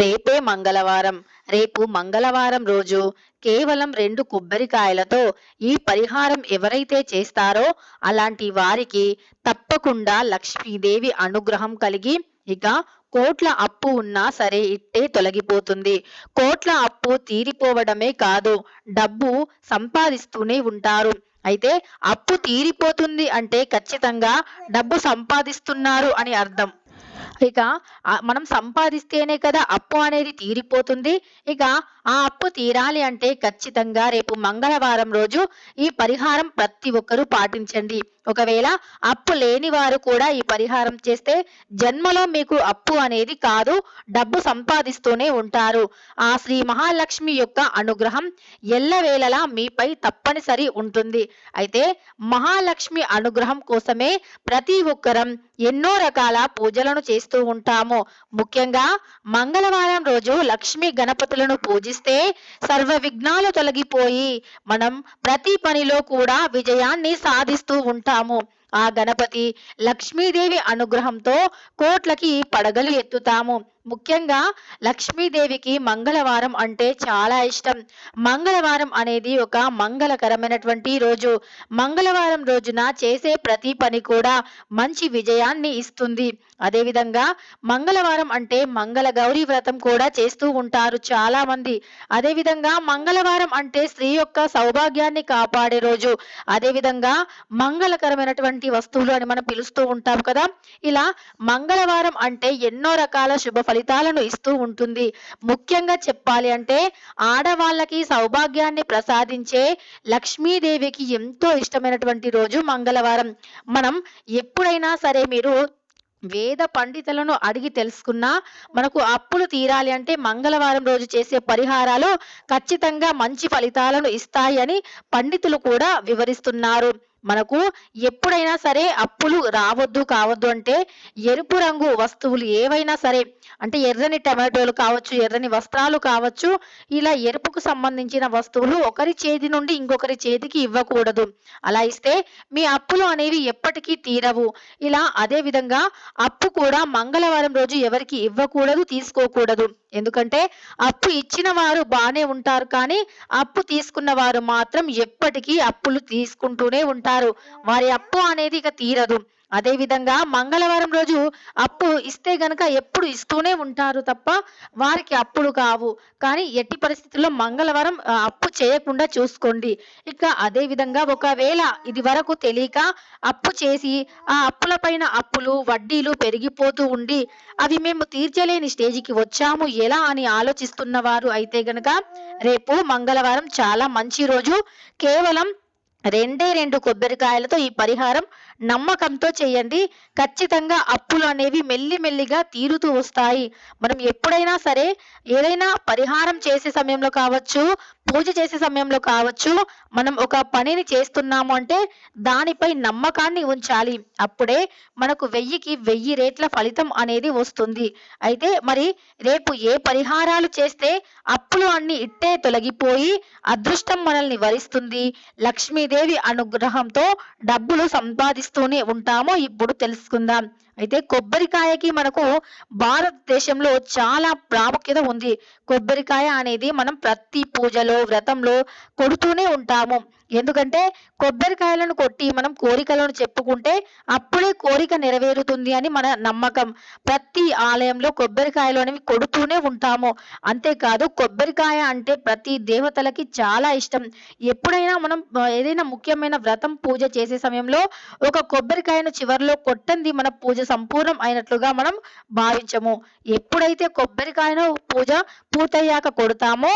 రేపే మంగళవారం. రేపు మంగళవారం రోజు కేవలం 2 కొబ్బరికాయలతో ఈ పరిహారం ఎవరైతే చేస్తారో అలాంటి వారికి తప్పకుండా లక్ష్మీదేవి అనుగ్రహం కలిగి ఇక కోట్ల అప్పు ఉన్నా సరే ఇట్టే తొలగిపోతుంది. కోట్ల అప్పు తీరిపోవడమే కాదు, డబ్బు సంపాదిస్తూనే ఉంటారు. అయితే అప్పు తీరిపోతుంది అంటే ఖచ్చితంగా డబ్బు సంపాదిస్తున్నారు అని అర్థం. ఇక మనం సంపాదిస్తేనే కదా అప్పు అనేది తీరిపోతుంది. ఇక ఆ అప్పు తీరాలి అంటే ఖచ్చితంగా రేపు మంగళవారం రోజు ఈ పరిహారం ప్రతి ఒక్కరూ పాటించండి. ఒకవేళ అప్పు లేని వారు కూడా ఈ పరిహారం చేస్తే జన్మలో మీకు అప్పు అనేది కాదు, డబ్బు సంపాదిస్తూనే ఉంటారు. ఆ శ్రీ మహాలక్ష్మి యొక్క అనుగ్రహం ఎల్లవేళలా మీపై తప్పనిసరి ఉంటుంది. అయితే మహాలక్ష్మి అనుగ్రహం కోసమే ప్రతి ఒక్కరం ఎన్నో రకాల పూజలను చేస్తూ ఉంటాము. ముఖ్యంగా మంగళవారం రోజు లక్ష్మీ గణపతులను పూజిస్తే సర్వ విఘ్నాలు తొలగిపోయి మనం ప్రతి పనిలో కూడా విజయాన్ని సాధిస్తూ ఉంటాము. ఆ గణపతి లక్ష్మీదేవి అనుగ్రహంతో కోట్లకి పడగలు ఎత్తుతాము. ముఖ్యంగా లక్ష్మీదేవికి మంగళవారం అంటే చాలా ఇష్టం. మంగళవారం అనేది ఒక మంగళకరమైనటువంటి రోజు. మంగళవారం రోజున చేసే ప్రతి పని కూడా మంచి విజయాన్ని ఇస్తుంది. అదేవిధంగా మంగళవారం అంటే మంగళ గౌరీ వ్రతం కూడా చేస్తూ ఉంటారు చాలా మంది. అదేవిధంగా మంగళవారం అంటే స్త్రీ యొక్క సౌభాగ్యాన్ని కాపాడే రోజు. అదేవిధంగా మంగళకరమైనటువంటి వస్తువులు అని మనం పిలుస్తూ ఉంటాం కదా. ఇలా మంగళవారం అంటే ఎన్నో రకాల శుభ ఫలితాలను ఇస్తూ ఉంటుంది. ముఖ్యంగా చెప్పాలి అంటే ఆడవాళ్ళకి సౌభాగ్యాన్ని ప్రసాదించే లక్ష్మీదేవికి ఎంతో ఇష్టమైనటువంటి రోజు మంగళవారం. మనం ఎప్పుడైనా సరే మీరు వేద పండితులను అడిగి తెలుసుకున్నా మనకు అప్పులు తీరాలి అంటే మంగళవారం రోజు చేసే పరిహారాలు ఖచ్చితంగా మంచి ఫలితాలను ఇస్తాయి అని పండితులు కూడా వివరిస్తున్నారు. మనకు ఎప్పుడైనా సరే అప్పులు రావద్దు కావద్దు అంటే ఎరుపు రంగు వస్తువులు ఏవైనా సరే, అంటే ఎర్రని టమాటోలు కావచ్చు, ఎర్రని వస్త్రాలు కావచ్చు, ఇలా ఎరుపుకు సంబంధించిన వస్తువులు ఒకరి చేతి నుండి ఇంకొకరి చేతికి ఇవ్వకూడదు. అలా ఇస్తే మీ అప్పులు అనేవి ఎప్పటికీ తీరవు. ఇలా అదే విధంగా అప్పు కూడా మంగళవారం రోజు ఎవరికి ఇవ్వకూడదు, తీసుకోకూడదు. ఎందుకంటే అప్పు ఇచ్చిన వారు బానే ఉంటారు, కానీ అప్పు తీసుకున్న వారు మాత్రం ఎప్పటికీ అప్పులు తీసుకుంటూనే ఉంటారు. వారి అప్పు అనేది ఇక తీరదు. అదే విధంగా మంగళవారం రోజు అప్పు ఇస్తే గనక ఎప్పుడు ఇస్తూనే ఉంటారు తప్ప వారికి అప్పులు కావు. కానీ ఎట్టి పరిస్థితుల్లో మంగళవారం అప్పు చేయకుండా చూసుకోండి. ఇక అదే విధంగా ఒకవేళ ఇది వరకు తెలియక అప్పు చేసి ఆ అప్పుల పైన అప్పులు వడ్డీలు పెరిగిపోతూ ఉండి అవి మేము తీర్చలేని స్టేజికి వచ్చాము ఎలా అని ఆలోచిస్తున్న వారు అయితే గనక రేపు మంగళవారం చాలా మంచి రోజు. కేవలం 2 కొబ్బరికాయలతో ఈ పరిహారం నమ్మకంతో చేయండి. ఖచ్చితంగా అప్పులు అనేవి మెల్లిమెల్లిగా తీరుతూ వస్తాయి. మనం ఎప్పుడైనా సరే ఏదైనా పరిహారం చేసే సమయంలో కావచ్చు, పూజ చేసే సమయంలో కావచ్చు, మనం ఒక పనిని చేస్తున్నాము అంటే దానిపై నమ్మకాన్ని ఉంచాలి. అప్పుడే మనకు 1000కి 1000 రెట్ల ఫలితం అనేది వస్తుంది. అయితే మరి రేపు ఏ పరిహారాలు చేస్తే అప్పులు అన్ని ఇట్టే తొలగిపోయి అదృష్టం మనల్ని వరిస్తుంది, లక్ష్మీదేవి అనుగ్రహంతో డబ్బులు సంపాదిస్తూనే ఉంటామో ఇప్పుడు తెలుసుకుందాం. అయితే కొబ్బరికాయకి మనకు భారతదేశంలో చాలా ప్రాముఖ్యత ఉంది. కొబ్బరికాయ అనేది మనం ప్రతి పూజలో, వ్రతంలో కొడుతూనే ఉంటాము. ఎందుకంటే కొబ్బరికాయలను కొట్టి మనం కోరికలను చెప్పుకుంటే అప్పుడే కోరిక నెరవేరుతుంది అని మన నమ్మకం. ప్రతి ఆలయంలో కొబ్బరికాయలు అనేవి కొడుతూనే ఉంటాము. అంతేకాదు కొబ్బరికాయ అంటే ప్రతి దేవతలకి చాలా ఇష్టం. ఎప్పుడైనా మనం ఏదైనా ముఖ్యమైన వ్రతం పూజ చేసే సమయంలో ఒక కొబ్బరికాయను చివర్లో కొట్టంది మన పూజ సంపూర్ణం అయినట్లుగా మనం భావించము. ఎప్పుడైతే కొబ్బరికాయను పూజ పూర్తయ్యాక కొడతామో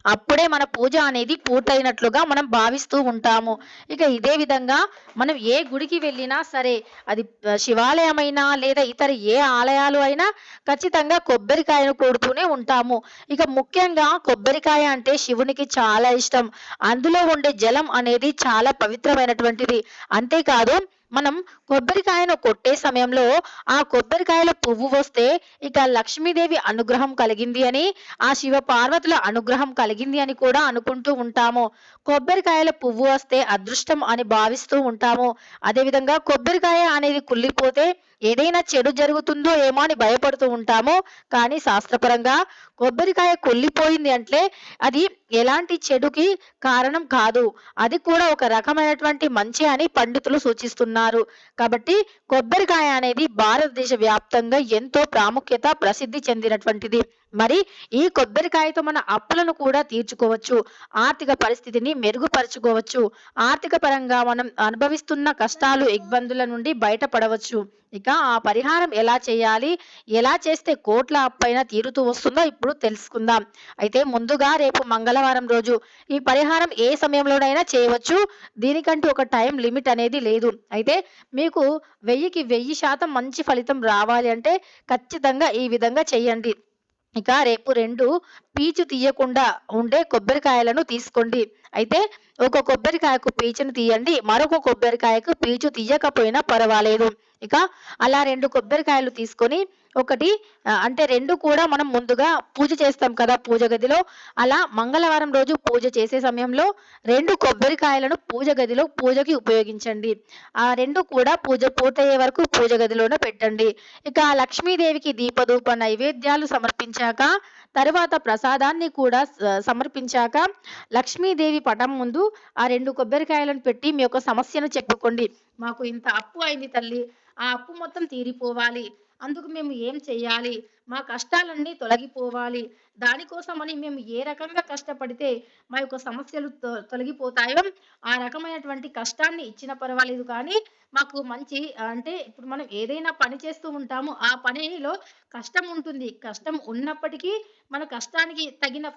అప్పుడే మన పూజ అనేది పూర్తయినట్లుగా మనం భావిస్తూ ఉంటాము. ఇక ఇదే విధంగా మనం ఏ గుడికి వెళ్ళినా సరే, అది శివాలయమైనా లేదా ఇతర ఏ ఆలయాలు అయినా ఖచ్చితంగా కొబ్బరికాయను కొడుతూనే ఉంటాము. ఇక ముఖ్యంగా కొబ్బరికాయ అంటే శివునికి చాలా ఇష్టం. అందులో ఉండే జలం అనేది చాలా పవిత్రమైనటువంటిది. అంతేకాదు మనం కొబ్బరికాయను కొట్టే సమయంలో ఆ కొబ్బరికాయలో పువ్వు వస్తే ఇక లక్ష్మీదేవి అనుగ్రహం కలిగింది అని, ఆ శివ పార్వతుల అనుగ్రహం కలిగింది అని కూడా అనుకుంటూ ఉంటాము. కొబ్బరికాయల పువ్వు వస్తే అదృష్టం అని భావిస్తూ ఉంటాము. అదేవిధంగా కొబ్బరికాయ అనేది కుళ్ళిపోతే ఏదైనా చెడు జరుగుతుందో ఏమో అని భయపడుతూ ఉంటాము. కానీ శాస్త్రపరంగా కొబ్బరికాయ కుళ్ళిపోయింది అంటే అది ఎలాంటి చెడుకి కారణం కాదు. అది కూడా ఒక రకమైనటువంటి మంచే అని పండితులు సూచిస్తున్నారు. కాబట్టి కొబ్బరికాయ అనేది భారతదేశ వ్యాప్తంగా ఎంతో ప్రాముఖ్యత, ప్రసిద్ధి చెందినటువంటిది. మరి ఈ కొబ్బరికాయతో మన అప్పులను కూడా తీర్చుకోవచ్చు. ఆర్థిక పరిస్థితిని మెరుగుపరుచుకోవచ్చు. ఆర్థిక పరంగా మనం అనుభవిస్తున్న కష్టాలు, ఇబ్బందుల నుండి బయటపడవచ్చు. ఇక ఆ పరిహారం ఎలా చేయాలి? ఎలా చేస్తే కోట్ల అప్పైనా తీరుతూ వస్తుందో ఇప్పుడు తెలుసుకుందాం. అయితే ముందుగా రేపు మంగళవారం రోజు ఈ పరిహారం ఏ సమయంలోనైనా చేయవచ్చు. దీనికంటూ ఒక టైం లిమిట్ అనేది లేదు. అయితే మీకు 1000కి 1000% మంచి ఫలితం రావాలి అంటే ఖచ్చితంగా ఈ విధంగా చేయండి. ఇక రేపు 2 పీచు తీయకుండా ఉండే కొబ్బరికాయలను తీసుకోండి. అయితే ఒక కొబ్బరికాయకు పీచుని తీయండి. మరొక కొబ్బరికాయకు పీచు తీయకపోయినా పర్వాలేదు. ఇక అలా 2 కొబ్బరికాయలు తీసుకొని ఒకటి అంటే 2 కూడా మనం ముందుగా పూజ చేస్తాం కదా పూజ గదిలో. అలా మంగళవారం రోజు పూజ చేసే సమయంలో 2 కొబ్బరికాయలను పూజ గదిలో పూజకి ఉపయోగించండి. ఆ 2 కూడా పూజ పూర్తయ్యే వరకు పూజ గదిలోనే పెట్టండి. ఇక లక్ష్మీదేవికి దీపధూప నైవేద్యాలు సమర్పించాక, తరువాత ప్రసాదాన్ని కూడా సమర్పించాక లక్ష్మీదేవి పటం ముందు ఆ 2 కొబ్బరికాయలను పెట్టి మీ యొక్క సమస్యను చెప్పుకోండి. మాకు ఇంత అప్పు అయింది తల్లి. ఆ అప్పు మొత్తం తీరిపోవాలి. అందుకు మేము ఏం చెయ్యాలి? మా కష్టాలన్నీ తొలగిపోవాలి. దానికోసమని మేము ఏ రకంగా కష్టపడితే మా యొక్క సమస్యలు తొలగిపోతాయో ఆ రకమైనటువంటి కష్టాన్ని ఇచ్చినా పర్వాలేదు కానీ, మాకు మంచి అంటే ఇప్పుడు మనం ఏదైనా పని చేస్తూ ఉంటాము. ఆ పనిలో కష్టం ఉంటుంది. కష్టం ఉన్నప్పటికీ మన కష్టానికి తగిన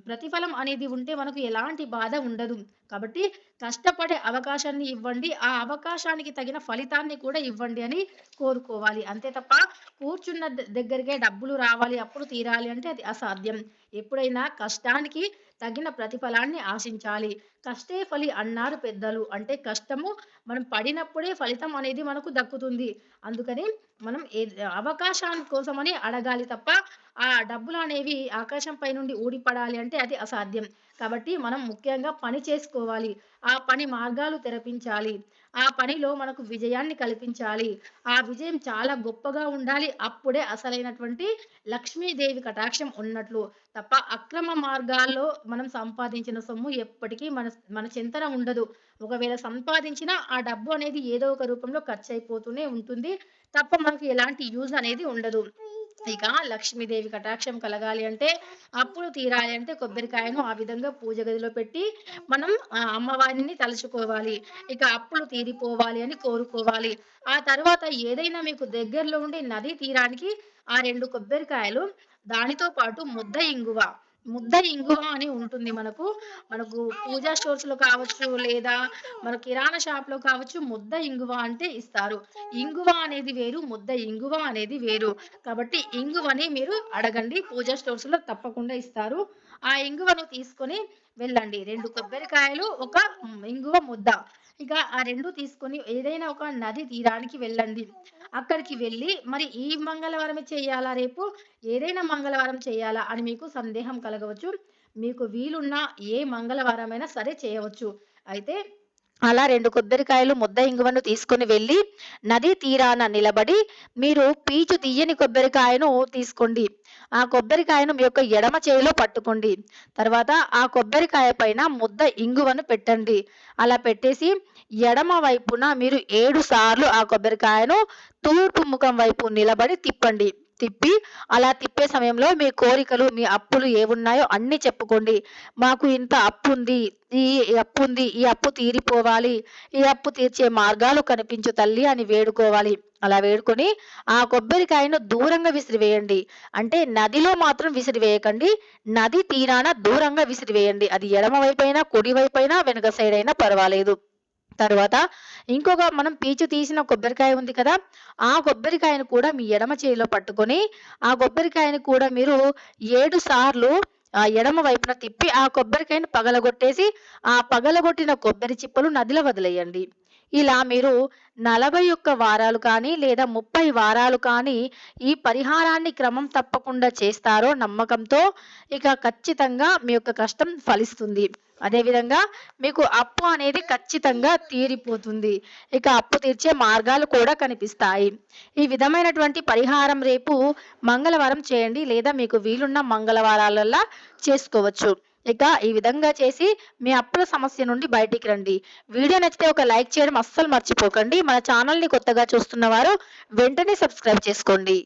ప్రతిఫలం అనేది ఉంటే మనకు ఎలాంటి బాధ ఉండదు. కాబట్టి కష్టపడే అవకాశాన్ని ఇవ్వండి. ఆ అవకాశానికి తగిన ఫలితాన్ని కూడా ఇవ్వండి అని కోరుకోవాలి. అంతే తప్ప కూర్చున్న దగ్గరికే డబ్బులు రావాలి, అప్పులు తీరాలి అంటే అది అసాధ్యం. ఎప్పుడైనా కష్టానికి తగిన ప్రతిఫలాన్ని ఆశించాలి. కష్టే ఫలి అన్నారు పెద్దలు. అంటే కష్టము మనం పడినప్పుడే ఫలితం అనేది మనకు దక్కుతుంది. అందుకని మనం అవకాశాని కోసమని అడగాలి తప్ప, ఆ డబ్బులనేవి ఆకాశంపై నుండి ఊడిపడాలి అంటే అది అసాధ్యం. కాబట్టి మనం ముఖ్యంగా పని చేసుకోవాలి. ఆ పని మార్గాలు తెరపించాలి. ఆ పనిలో మనకు విజయాన్ని కల్పించాలి. ఆ విజయం చాలా గొప్పగా ఉండాలి. అప్పుడే అసలైనటువంటి లక్ష్మీదేవి కటాక్షం ఉన్నట్లు. తప్ప అక్రమ మార్గాల్లో మనం సంపాదించిన సొమ్ము ఎప్పటికీ మన మన చెంతన ఉండదు. ఒకవేళ సంపాదించినా ఆ డబ్బు అనేది ఏదో ఒక రూపంలో ఖర్చయిపోతూనే ఉంటుంది. తప్ప మనకు ఎలాంటి యూజ్ అనేది ఉండదు. ఇక లక్ష్మీదేవి కటాక్షం కలగాలి అంటే, అప్పులు తీరాలి అంటే కొబ్బరికాయను ఆ విధంగా పూజ గదిలో పెట్టి మనం అమ్మవారిని తలుచుకోవాలి. ఇక అప్పులు తీరిపోవాలి అని కోరుకోవాలి. ఆ తర్వాత ఏదైనా మీకు దగ్గరలో ఉండే నదీ తీరానికి ఆ 2 కొబ్బరికాయలు దానితో పాటు ముద్ద ఇంగువ అని ఉంటుంది మనకు. మనకు పూజా స్టోర్స్‌లో కావచ్చు, లేదా మన కిరాణా షాప్‌లో కావచ్చు, ముద్ద ఇంగువ అంటే ఇస్తారు. ఇంగువ అనేది వేరు, ముద్ద ఇంగువ అనేది వేరు. కాబట్టి ఇంగువని మీరు అడగండి. పూజా స్టోర్స్‌లో తప్పకుండా ఇస్తారు. ఆ ఇంగువను తీసుకొని వెళ్ళండి. 2 కొబ్బరికాయలు, ఒక ఇంగువ ముద్ద. ఇక ఆ 2 తీసుకొని ఏదైనా ఒక నది తీరానికి వెళ్ళండి. అక్కడికి వెళ్ళి మరి ఈ మంగళవారమే చేయాలా రేపు? ఏదైనా మంగళవారం చేయాలా అని మీకు సందేహం కలగవచ్చు. మీకు వీలున్న ఏ మంగళవారమైనా సరే చేయవచ్చు. అయితే అలా 2 కొబ్బరికాయలు, ముద్ద ఇంగువను తీసుకొని వెళ్ళి నదీ తీరాన నిలబడి మీరు పీచు తీయని కొబ్బరికాయను తీసుకోండి. ఆ కొబ్బరికాయను మీ యొక్క ఎడమ చేయిలో పట్టుకోండి. తర్వాత ఆ కొబ్బరికాయ పైన ముద్ద ఇంగువను పెట్టండి. అలా పెట్టేసి ఎడమ వైపున మీరు 7 సార్లు ఆ కొబ్బరికాయను తూర్పు ముఖం వైపు నిలబడి తిప్పండి. తిప్పి అలా తిప్పే సమయంలో మీ కోరికలు, మీ అప్పులు ఏవున్నాయో అన్నీ చెప్పుకోండి. మాకు ఇంత అప్పుంది. ఈ అప్పుంది. ఈ అప్పు తీరిపోవాలి. ఈ అప్పు తీర్చే మార్గాలు కనిపించు తల్లి అని వేడుకోవాలి. అలా వేడుకొని ఆ కొబ్బరికాయను దూరంగా విసిరివేయండి. అంటే నదిలో మాత్రం విసిరివేయకండి. నది తీరాన దూరంగా విసిరివేయండి. అది ఎడమ వైపైనా, కుడి వైపైనా, వెనక సైడ్ అయినా పర్వాలేదు. తరువాత ఇంకొక మనం పీచు తీసిన కొబ్బరికాయ ఉంది కదా! ఆ కొబ్బరికాయను కూడా మీ ఎడమ చేయిలో పట్టుకొని, ఆ కొబ్బరికాయని కూడా మీరు 7 సార్లు ఎడమ వైపున తిప్పి, ఆ కొబ్బరికాయని పగలగొట్టేసి, ఆ పగలగొట్టిన కొబ్బరి చిప్పలు నదిలో వదిలేయండి. ఇలా మీరు 41 వారాలు కానీ, లేదా 30 వారాలు కానీ ఈ పరిహారాన్ని క్రమం తప్పకుండా చేస్తారో నమ్మకంతో, ఇక ఖచ్చితంగా మీ యొక్క కష్టం ఫలిస్తుంది. అదేవిధంగా మీకు అప్పు అనేది ఖచ్చితంగా తీరిపోతుంది. ఇక అప్పు తీర్చే మార్గాలు కూడా కనిపిస్తాయి. ఈ విధమైనటువంటి పరిహారం రేపు మంగళవారం చేయండి. లేదా మీకు వీలున్న మంగళవారాలల్లా చేసుకోవచ్చు. ఇక ఈ విధంగా చేసి మీ అప్పుల సమస్య నుండి బయటికి రండి. వీడియో నచ్చితే ఒక లైక్ చేయడం అస్సలు మర్చిపోకండి. మన ఛానల్‌ని కొత్తగా చూస్తున్న వారు వెంటనే సబ్స్క్రైబ్ చేసుకోండి.